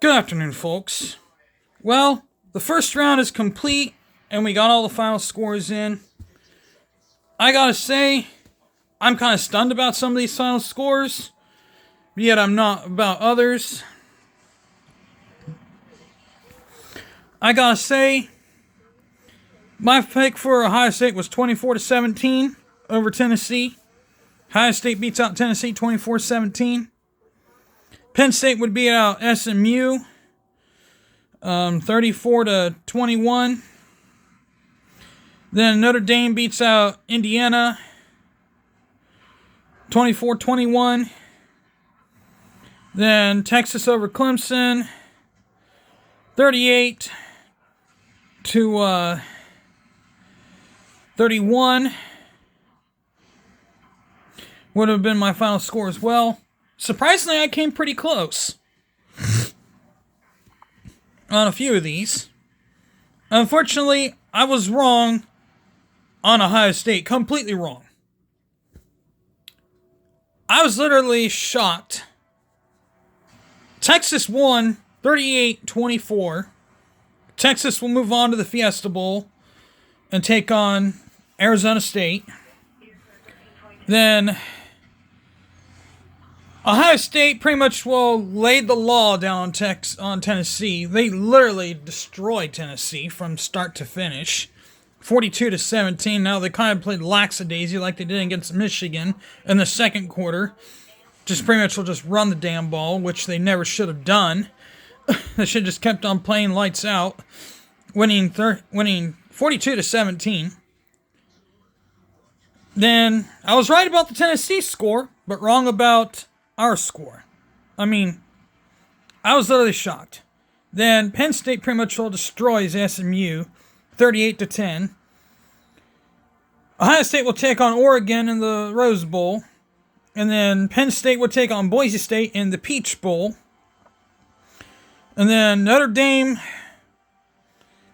Good afternoon, folks. Well, the first round is complete, and we got all the final scores in. I gotta say, I'm kind of stunned about some of these final scores, yet I'm not about others. I gotta say, my pick for Ohio State was 24-17 over Tennessee. Ohio State beats out Tennessee 24-17. Penn State would beat out SMU 34-21. Then Notre Dame beats out Indiana 24-21. Then Texas over Clemson 38-31 would have been my final score as well. Surprisingly, I came pretty close on a few of these. Unfortunately, I was wrong on Ohio State. Completely wrong. I was literally shocked. Texas won 38-24. Texas will move on to the Fiesta Bowl and take on Arizona State. Then Ohio State pretty much laid the law down on Tennessee. They literally destroyed Tennessee from start to finish. 42-17. Now they kind of played lackadaisy like they did against Michigan in the second quarter. Just pretty much will just run the damn ball, which they never should have done. They should have just kept on playing lights out. Winning 42-17. Then I was right about the Tennessee score, but wrong about our score. I mean, I was literally shocked. Then Penn State pretty much destroys SMU 38-10. Ohio State will take on Oregon in the Rose Bowl. And then Penn State will take on Boise State in the Peach Bowl. And then Notre Dame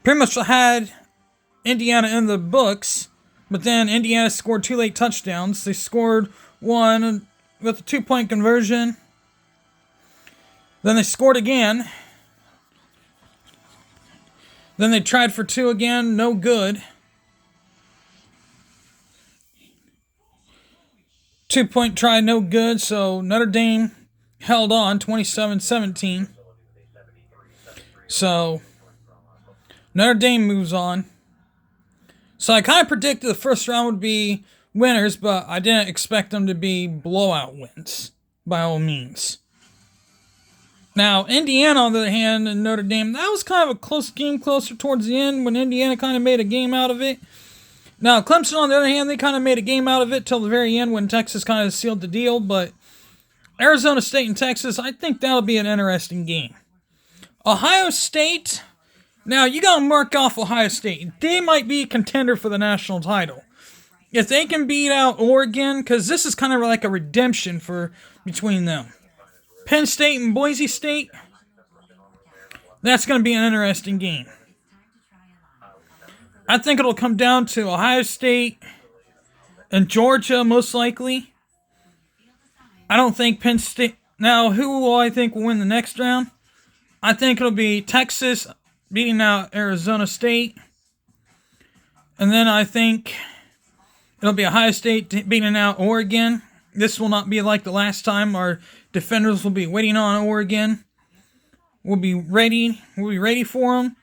pretty much had Indiana in the books. But then Indiana scored 2 late touchdowns. They scored one with a 2-point conversion. Then they scored again. Then they tried for 2 again. No good. 2-point try, no good. So Notre Dame held on 27-17. So Notre Dame moves on. So I kind of predicted the first round would be winners, but I didn't expect them to be blowout wins, by all means. Now, Indiana, on the other hand, and Notre Dame, that was kind of a close game closer towards the end when Indiana kind of made a game out of it. Now, Clemson, on the other hand, they kind of made a game out of it till the very end when Texas kind of sealed the deal, but Arizona State and Texas, I think that'll be an interesting game. Ohio State, now you got to mark off Ohio State. They might be a contender for the national title. If they can beat out Oregon, because this is kind of like a redemption between them. Penn State and Boise State, that's going to be an interesting game. I think it'll come down to Ohio State and Georgia, most likely. I don't think Penn State... Now, who will I think will win the next round? I think it'll be Texas beating out Arizona State. And then I think it'll be Ohio State beating out Oregon. This will not be like the last time. Our defenders will be waiting on Oregon. We'll be ready. We'll be ready for them.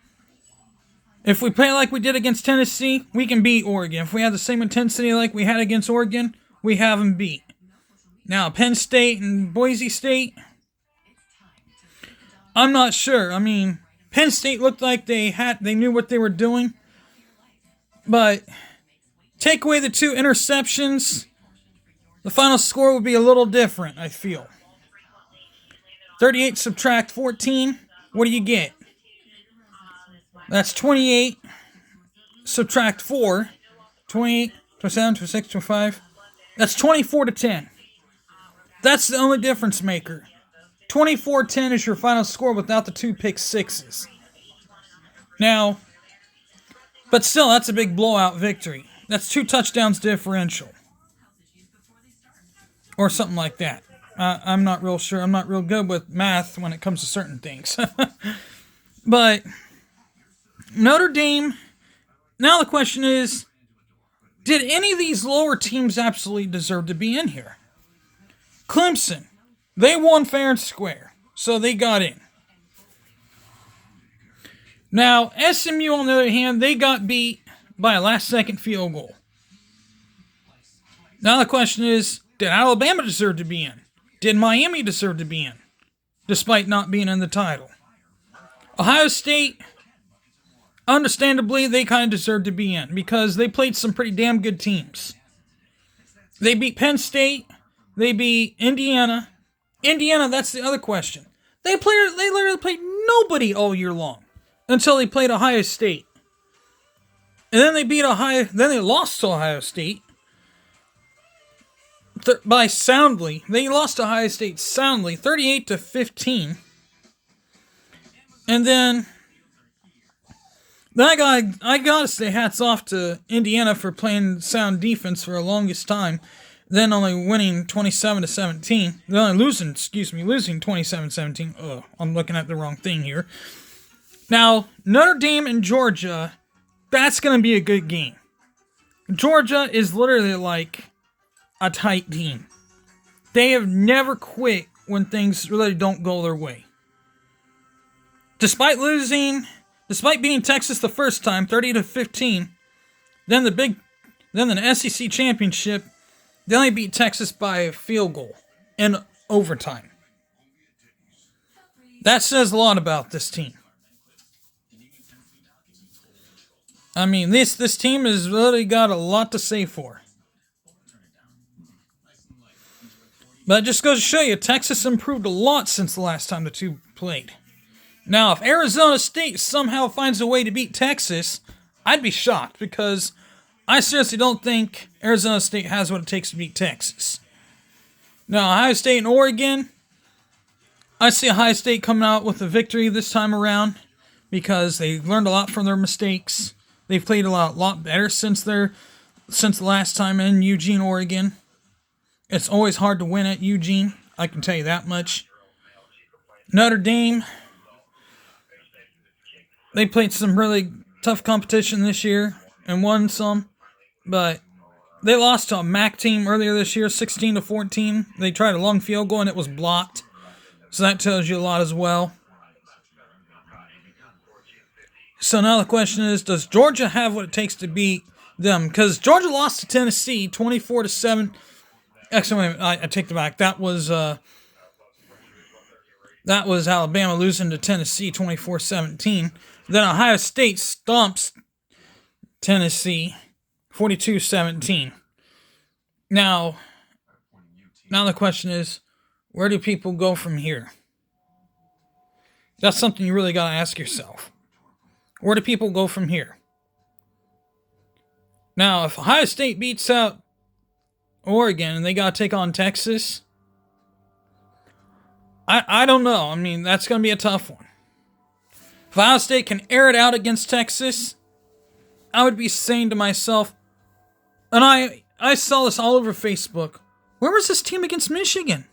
If we play like we did against Tennessee, we can beat Oregon. If we have the same intensity like we had against Oregon, we have them beat. Now, Penn State and Boise State, I'm not sure. I mean, Penn State looked like they knew what they were doing. But take away the 2 interceptions, the final score would be a little different, I feel. 38 subtract 14, what do you get? That's 28 subtract 4, 28, 27, 26, 25. That's 24-10. That's the only difference maker. 24-10 is your final score without the 2 pick sixes. Now, but still, that's a big blowout victory. That's 2 touchdowns differential. Or something like that. I'm not real sure. I'm not real good with math when it comes to certain things. But Notre Dame, now the question is, did any of these lower teams absolutely deserve to be in here? Clemson, they won fair and square, so they got in. Now, SMU, on the other hand, they got beat by a last-second field goal. Now the question is, did Alabama deserve to be in? Did Miami deserve to be in, despite not being in the title? Ohio State, understandably, they kind of deserved to be in because they played some pretty damn good teams. They beat Penn State. They beat Indiana. Indiana, that's the other question. They literally played nobody all year long until they played Ohio State. And then they lost to Ohio State. They lost to Ohio State soundly, 38-15. And then I gotta say hats off to Indiana for playing sound defense for the longest time. Then only winning 27-17. Then only losing 27-17. Ugh, I'm looking at the wrong thing here. Now, Notre Dame and Georgia, that's gonna be a good game. Georgia is literally like a tight team. They have never quit when things really don't go their way. Despite beating Texas the first time, 30-15, then the SEC championship, they only beat Texas by a field goal in overtime. That says a lot about this team. I mean, this team has really got a lot to say for. But it just goes to show you, Texas improved a lot since the last time the two played. Now, if Arizona State somehow finds a way to beat Texas, I'd be shocked because I seriously don't think Arizona State has what it takes to beat Texas. Now, Ohio State and Oregon, I see Ohio State coming out with a victory this time around because they learned a lot from their mistakes. They've played a lot better since the last time in Eugene, Oregon. It's always hard to win at Eugene, I can tell you that much. Notre Dame, they played some really tough competition this year and won some, but they lost to a MAC team earlier this year, 16-14. They tried a long field goal and it was blocked, so that tells you a lot as well. So now the question is, does Georgia have what it takes to beat them? Because Georgia lost to Tennessee 24-7. Actually, wait a minute, I take it back. That was Alabama losing to Tennessee 24-17. Then Ohio State stomps Tennessee 42-17. Now the question is, where do people go from here? That's something you really got to ask yourself. Where do people go from here? Now, if Ohio State beats out Oregon and they got to take on Texas, I don't know. I mean, that's going to be a tough one. If Ohio State can air it out against Texas, I would be saying to myself, and I saw this all over Facebook, where was this team against Michigan?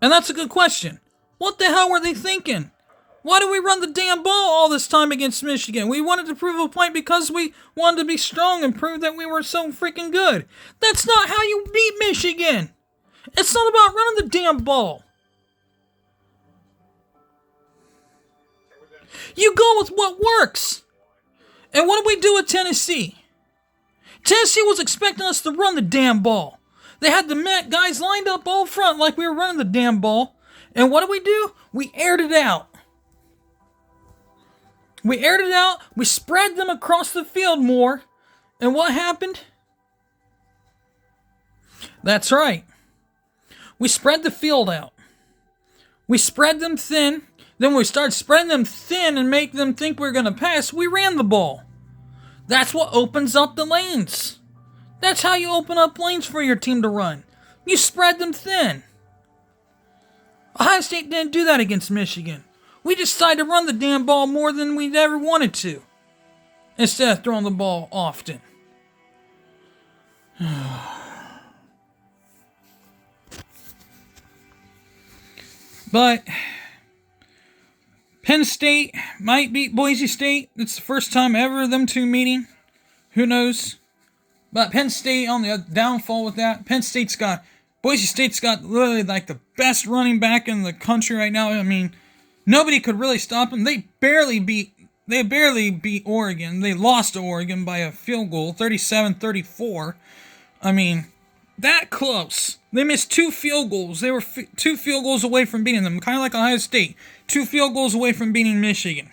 And that's a good question. What the hell were they thinking? Why do we run the damn ball all this time against Michigan? We wanted to prove a point because we wanted to be strong and prove that we were so freaking good. That's not how you beat Michigan. It's not about running the damn ball. You go with what works. And what did we do with Tennessee? Tennessee was expecting us to run the damn ball. They had the guys lined up all front like we were running the damn ball. And what did we do? We aired it out. We spread them across the field more. And what happened? That's right. We spread the field out. We spread them thin. Then when we started spreading them thin and make them think we're going to pass, we ran the ball. That's what opens up the lanes. That's how you open up lanes for your team to run. You spread them thin. Ohio State didn't do that against Michigan. We decided to run the damn ball more than we'd ever wanted to, instead of throwing the ball often. But Penn State might beat Boise State. It's the first time ever them two meeting. Who knows? But Penn State on the downfall with that. Boise State's got literally like the best running back in the country right now. I mean, nobody could really stop them. They barely beat Oregon. They lost to Oregon by a field goal, 37-34. I mean, that close. They missed 2 field goals. They were 2 field goals away from beating them, kind of like Ohio State. 2 field goals away from beating Michigan.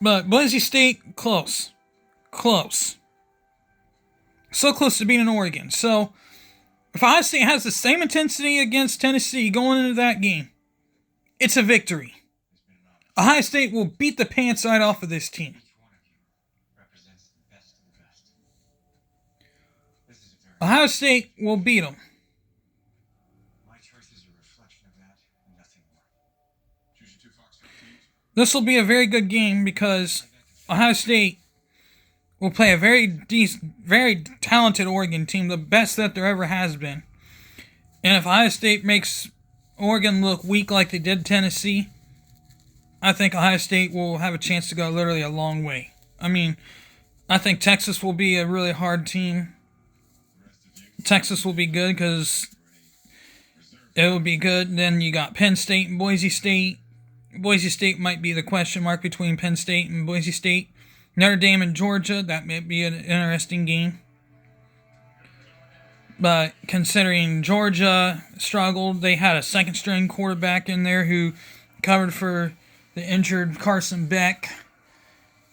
But Boise State, close. Close. So close to beating Oregon. So, if Ohio State has the same intensity against Tennessee going into that game, it's a victory. Ohio State will beat the pants right off of this team. Ohio State will beat them. My choice is a reflection of that and nothing more. This will be a very good game because Ohio State will play a very talented Oregon team, the best that there ever has been. And if Ohio State makes Oregon look weak like they did Tennessee, I think Ohio State will have a chance to go literally a long way. I mean, I think Texas will be a really hard team. Texas will be good because it will be good. Then you got Penn State and Boise State. Boise State might be the question mark between Penn State and Boise State. Notre Dame and Georgia, that may be an interesting game. But considering Georgia struggled, they had a second-string quarterback in there who covered for the injured Carson Beck.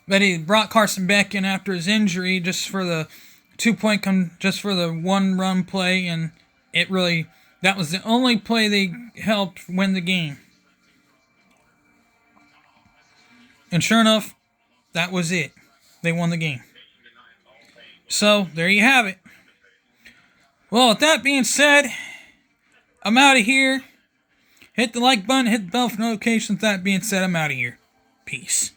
But he brought Carson Beck in after his injury just for the just for the one-run play, and that was the only play they helped win the game. And sure enough, that was it. They won the game. So, there you have it. Well, with that being said, I'm out of here. Hit the like button, hit the bell for notifications. With that being said, I'm out of here. Peace.